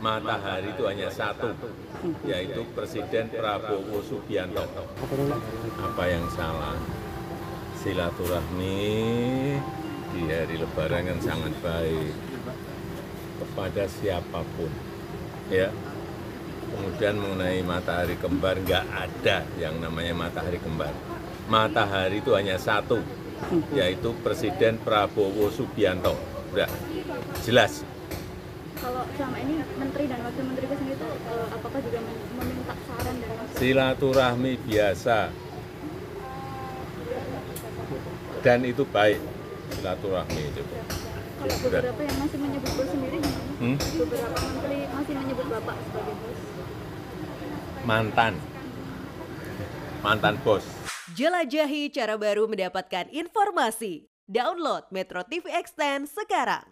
matahari itu hanya satu, yaitu Presiden Prabowo Subianto. Apa yang salah? Silaturahmi di hari Lebaran kan sangat baik kepada siapapun, ya. Kemudian mengenai matahari kembar, nggak ada yang namanya matahari kembar. Matahari itu hanya satu, yaitu Presiden Prabowo Subianto. Udah, jelas. Kalau selama ini Menteri dan Wakil Menteri sendiri itu apakah juga meminta saran dari Mas? Silaturahmi biasa. Dan itu baik, silaturahmi itu. Kalau beberapa yang masih menyebut bos sendiri gimana? Beberapa menteri masih menyebut Bapak sebagai bos. Mantan bos. Jelajahi cara baru mendapatkan informasi. Download Metro TV Extend sekarang.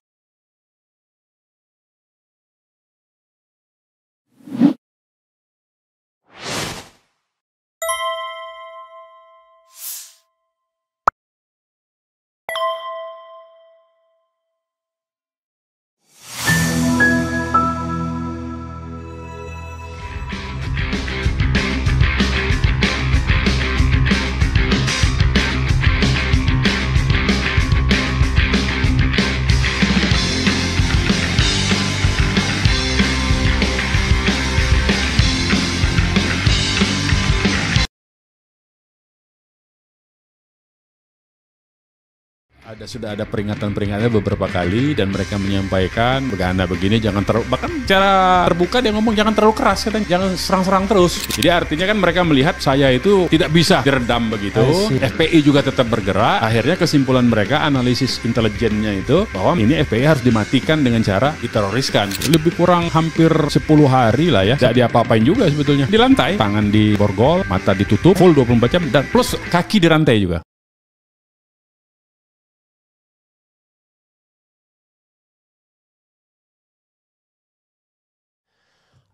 Sudah ada peringatan-peringatannya beberapa kali dan mereka menyampaikan begini jangan terlalu, bahkan cara terbuka dia ngomong jangan terlalu keras, katanya jangan serang-serang terus. Jadi artinya kan mereka melihat saya itu tidak bisa diredam begitu. FPI juga tetap bergerak. Akhirnya kesimpulan mereka, analisis intelijennya itu bahwa ini FPI harus dimatikan dengan cara diteroriskan. Lebih kurang hampir 10 hari lah ya, tidak diapa-apain juga sebetulnya. Di lantai, tangan di borgol, mata ditutup full 24 jam dan plus kaki dirantai juga.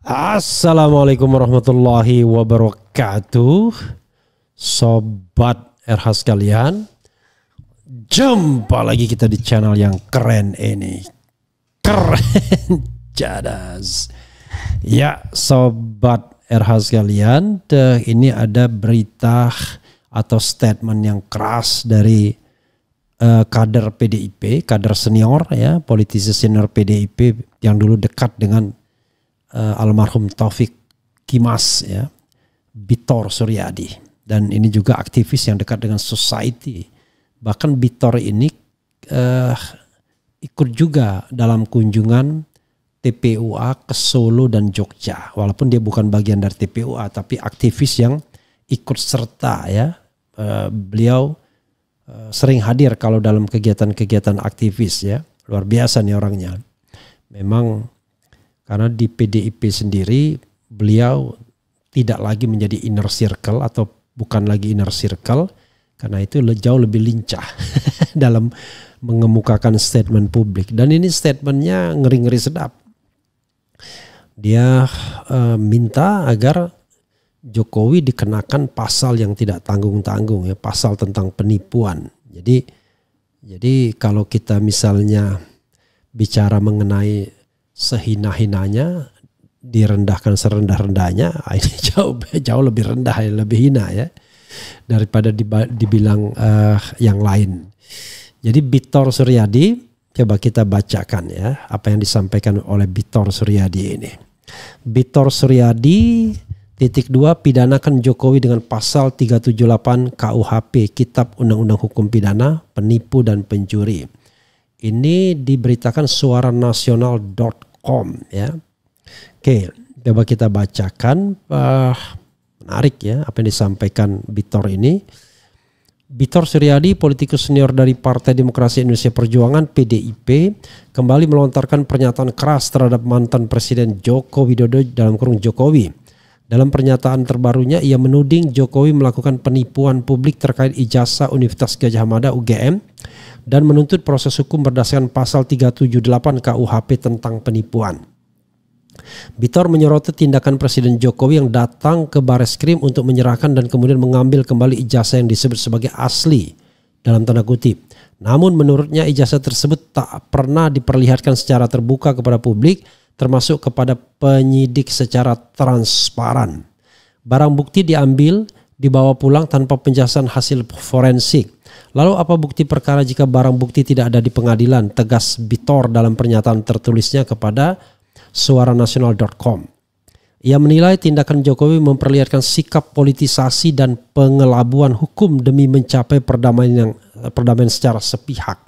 Assalamualaikum warahmatullahi wabarakatuh. Sobat RH sekalian, jumpa lagi kita di channel yang keren ini. Keren jadas. Ya Sobat RH sekalian, ini ada berita atau statement yang keras dari kader PDIP, kader senior ya, politisi senior PDIP yang dulu dekat dengan almarhum Taufik Kimas ya, Bitor Suryadi, dan ini juga aktivis yang dekat dengan society. Bahkan Bitor ini ikut juga dalam kunjungan TPUA ke Solo dan Jogja, walaupun dia bukan bagian dari TPUA tapi aktivis yang ikut serta ya. Beliau sering hadir kalau dalam kegiatan-kegiatan aktivis ya, luar biasa nih orangnya. Memang karena di PDIP sendiri beliau tidak lagi menjadi inner circle atau bukan lagi inner circle, karena itu jauh lebih lincah dalam mengemukakan statement publik. Dan ini statementnya ngeri-ngeri sedap. Dia minta agar Jokowi dikenakan pasal yang tidak tanggung-tanggung ya, pasal tentang penipuan. Jadi kalau kita misalnya bicara mengenai sehina-hinanya, direndahkan serendah-rendahnya, ini jauh lebih rendah, lebih hina ya daripada dibilang yang lain. Jadi Bitor Suryadi, coba kita bacakan ya apa yang disampaikan oleh Bitor Suryadi ini. Bitor Suryadi titik 2 pidanakan Jokowi dengan pasal 378 KUHP Kitab Undang-Undang Hukum Pidana penipu dan pencuri. Ini diberitakan suaranasional.com ya. Oke, coba kita bacakan. Menarik ya apa yang disampaikan Bitor ini. Bitor Suryadi, politikus senior dari Partai Demokrasi Indonesia Perjuangan PDIP, kembali melontarkan pernyataan keras terhadap mantan Presiden Joko Widodo dalam kurung Jokowi. Dalam pernyataan terbarunya, ia menuding Jokowi melakukan penipuan publik terkait ijazah Universitas Gadjah Mada UGM dan menuntut proses hukum berdasarkan pasal 378 KUHP tentang penipuan. Bitor menyoroti tindakan Presiden Jokowi yang datang ke Bareskrim untuk menyerahkan dan kemudian mengambil kembali ijazah yang disebut sebagai asli dalam tanda kutip. Namun menurutnya ijazah tersebut tak pernah diperlihatkan secara terbuka kepada publik termasuk kepada penyidik secara transparan. Barang bukti diambil, dibawa pulang tanpa penjelasan hasil forensik. Lalu apa bukti perkara jika barang bukti tidak ada di pengadilan? Tegas Bitor dalam pernyataan tertulisnya kepada suaranasional.com. Ia menilai tindakan Jokowi memperlihatkan sikap politisasi dan pengelabuan hukum demi mencapai perdamaian secara sepihak.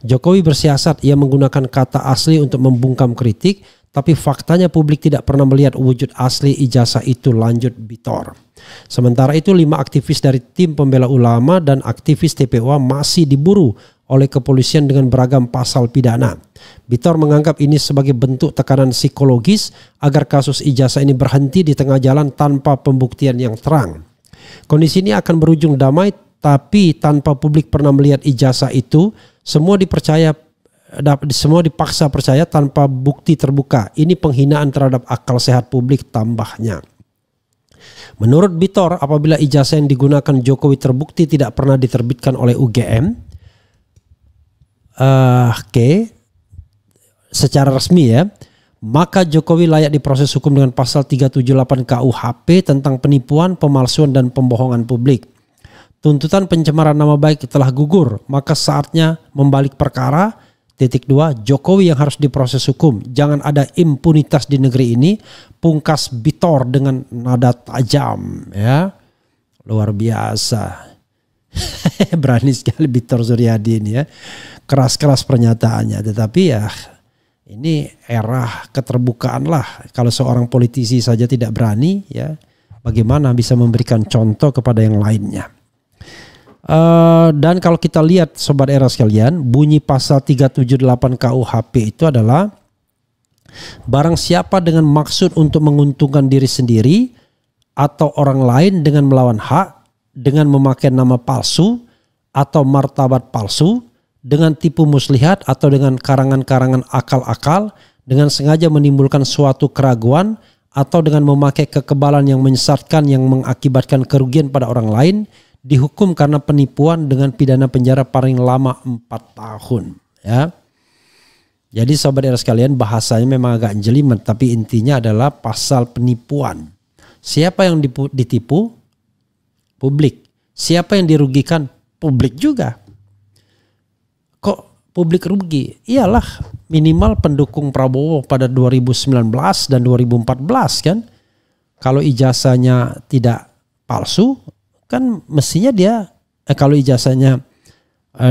Jokowi bersiasat, ia menggunakan kata asli untuk membungkam kritik, tapi faktanya publik tidak pernah melihat wujud asli ijazah itu, lanjut Bitor. Sementara itu 5 aktivis dari tim pembela ulama dan aktivis TPUA masih diburu oleh kepolisian dengan beragam pasal pidana. Bitor menganggap ini sebagai bentuk tekanan psikologis agar kasus ijazah ini berhenti di tengah jalan tanpa pembuktian yang terang. Kondisi ini akan berujung damai, tapi tanpa publik pernah melihat ijazah itu, semua dipaksa percaya tanpa bukti terbuka. Ini penghinaan terhadap akal sehat publik, tambahnya. Menurut Bitor, apabila ijazah yang digunakan Jokowi terbukti tidak pernah diterbitkan oleh UGM, secara resmi ya, maka Jokowi layak diproses hukum dengan pasal 378 KUHP tentang penipuan, pemalsuan dan pembohongan publik. Tuntutan pencemaran nama baik telah gugur, maka saatnya membalik perkara. 2. Jokowi yang harus diproses hukum. Jangan ada impunitas di negeri ini, pungkas Bitor dengan nada tajam, ya. Luar biasa. Berani sekali Bitor Suryadi ini ya. Keras-keras pernyataannya, tetapi ya ini era keterbukaan lah. Kalau seorang politisi saja tidak berani, ya bagaimana bisa memberikan contoh kepada yang lainnya. Dan kalau kita lihat Sobat Era sekalian, bunyi pasal 378 KUHP itu adalah barang siapa dengan maksud untuk menguntungkan diri sendiri atau orang lain dengan melawan hak, dengan memakai nama palsu atau martabat palsu, dengan tipu muslihat atau dengan karangan-karangan akal-akal, dengan sengaja menimbulkan suatu keraguan atau dengan memakai kekebalan yang menyesatkan yang mengakibatkan kerugian pada orang lain, dihukum karena penipuan dengan pidana penjara paling lama 4 tahun. Ya. Jadi Sobat Era sekalian, bahasanya memang agak jelimet, tapi intinya adalah pasal penipuan. Siapa yang ditipu? Publik. Siapa yang dirugikan? Publik juga. Kok publik rugi? Iyalah minimal pendukung Prabowo pada 2019 dan 2014 kan. Kalau ijazahnya tidak palsu, kan mestinya dia kalau ijazahnya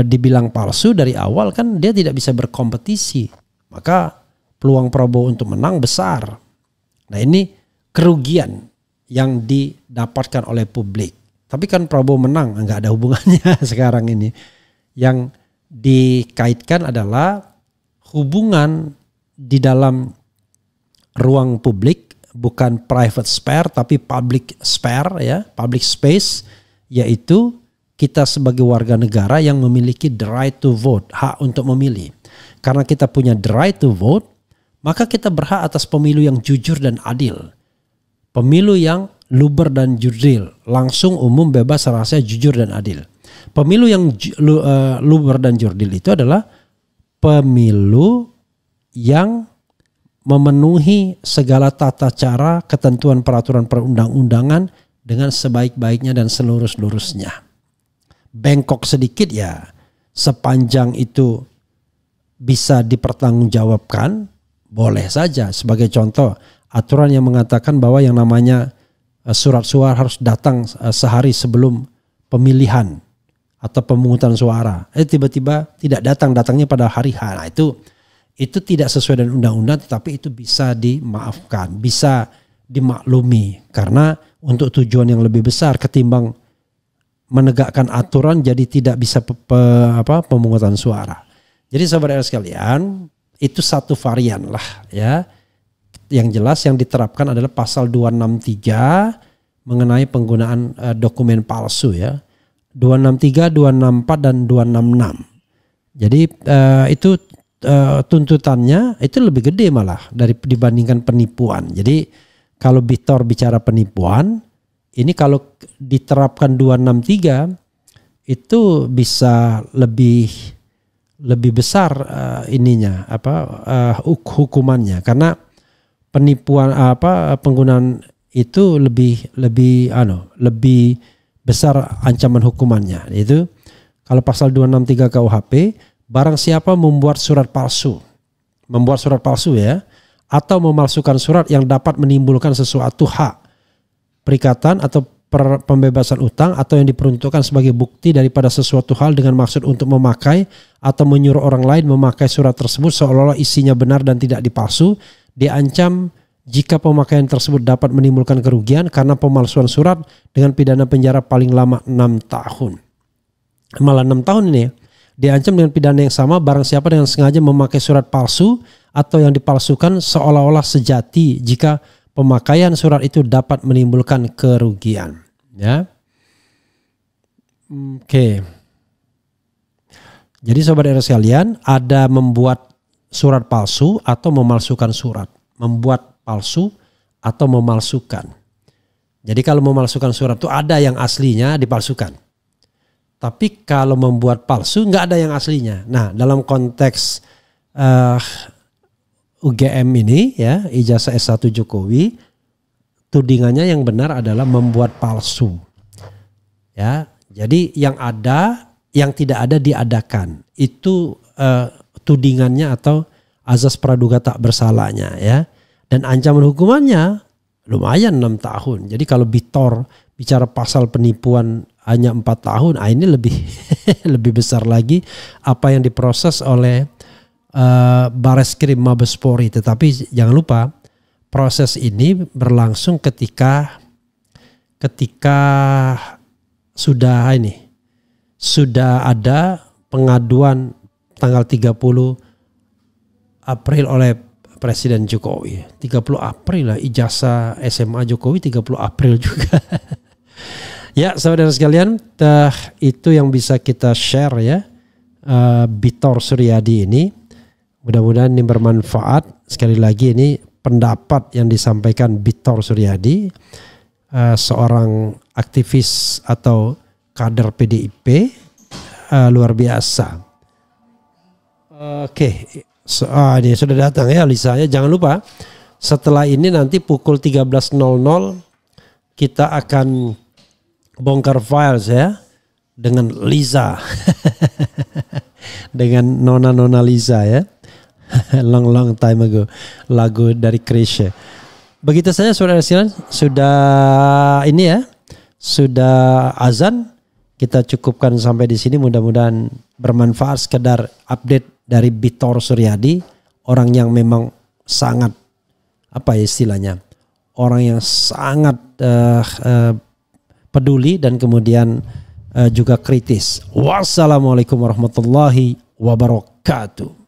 dibilang palsu dari awal, kan dia tidak bisa berkompetisi. Maka peluang Prabowo untuk menang besar. Nah ini kerugian yang didapatkan oleh publik. Tapi kan Prabowo menang, nggak ada hubungannya sekarang ini. Yang dikaitkan adalah hubungan di dalam ruang publik, bukan private sphere tapi public sphere, ya, public space, yaitu kita sebagai warga negara yang memiliki the right to vote, hak untuk memilih. Karena kita punya the right to vote, maka kita berhak atas pemilu yang jujur dan adil. Pemilu yang luber dan jurdil, langsung, umum, bebas, rahasia, jujur dan adil. Pemilu yang luber dan jurdil itu adalah pemilu yang memenuhi segala tata cara, ketentuan peraturan perundang-undangan dengan sebaik-baiknya dan seluruh-seluruhnya. Bengkok sedikit ya, sepanjang itu bisa dipertanggungjawabkan, boleh saja. Sebagai contoh, aturan yang mengatakan bahwa yang namanya surat suara harus datang sehari sebelum pemilihan atau pemungutan suara. Tiba-tiba tidak datang, datangnya pada hari H. Nah, itu tidak sesuai dengan undang-undang, tetapi itu bisa dimaafkan, bisa dimaklumi karena untuk tujuan yang lebih besar ketimbang menegakkan aturan jadi tidak bisa pemungutan suara. Jadi saudara sekalian, itu satu varian lah ya. Yang jelas yang diterapkan adalah pasal 263 mengenai penggunaan dokumen palsu ya. 263, 264 dan 266. Jadi itu tuntutannya itu lebih gede malah dibandingkan penipuan. Jadi kalau Bitor bicara penipuan, ini kalau diterapkan 263 itu bisa lebih besar hukumannya, karena penipuan penggunaan itu lebih besar ancaman hukumannya. Itu kalau pasal 263 KUHP, barang siapa membuat surat palsu ya, atau memalsukan surat yang dapat menimbulkan sesuatu hak, perikatan atau pembebasan utang atau yang diperuntukkan sebagai bukti daripada sesuatu hal dengan maksud untuk memakai atau menyuruh orang lain memakai surat tersebut seolah-olah isinya benar dan tidak dipalsu, diancam jika pemakaian tersebut dapat menimbulkan kerugian karena pemalsuan surat dengan pidana penjara paling lama 6 tahun. Malah 6 tahun ini ya. Diancam dengan pidana yang sama barang siapa dengan sengaja memakai surat palsu atau yang dipalsukan seolah-olah sejati jika pemakaian surat itu dapat menimbulkan kerugian. Ya, oke. Jadi sobat RS sekalian, ada membuat surat palsu atau memalsukan surat. Membuat palsu atau memalsukan. Jadi kalau memalsukan surat itu ada yang aslinya dipalsukan. Tapi kalau membuat palsu nggak ada yang aslinya. Nah, dalam konteks UGM ini ya, ijazah S1 Jokowi, tudingannya yang benar adalah membuat palsu. Ya, jadi yang ada, yang tidak ada diadakan. Itu tudingannya atau azas praduga tak bersalahnya ya. Dan ancaman hukumannya lumayan 6 tahun. Jadi kalau Bitor bicara pasal penipuan hanya 4 tahun, ini lebih lebih besar lagi apa yang diproses oleh Bareskrim Mabespori. Tetapi jangan lupa proses ini berlangsung ketika sudah ada pengaduan tanggal 30 April oleh Presiden Jokowi. 30 April lah, ijazah SMA Jokowi 30 April juga. Ya saudara sekalian, itu yang bisa kita share ya, Bitor Suryadi ini. Mudah-mudahan ini bermanfaat. Sekali lagi ini pendapat yang disampaikan Bitor Suryadi, seorang aktivis atau kader PDIP luar biasa. Oke, ini sudah datang ya Lisanya. Jangan lupa setelah ini nanti pukul 13.00 kita akan bongkar files ya dengan Liza, dengan Nona Liza ya. long time ago, lagu dari Krisye. Begitu saja saudara sekalian, sudah ini ya, sudah azan, kita cukupkan sampai di sini. Mudah-mudahan bermanfaat, sekedar update dari Bitor Suryadi, orang yang memang sangat apa ya istilahnya, orang yang sangat peduli dan kemudian juga kritis. Wassalamualaikum warahmatullahi wabarakatuh.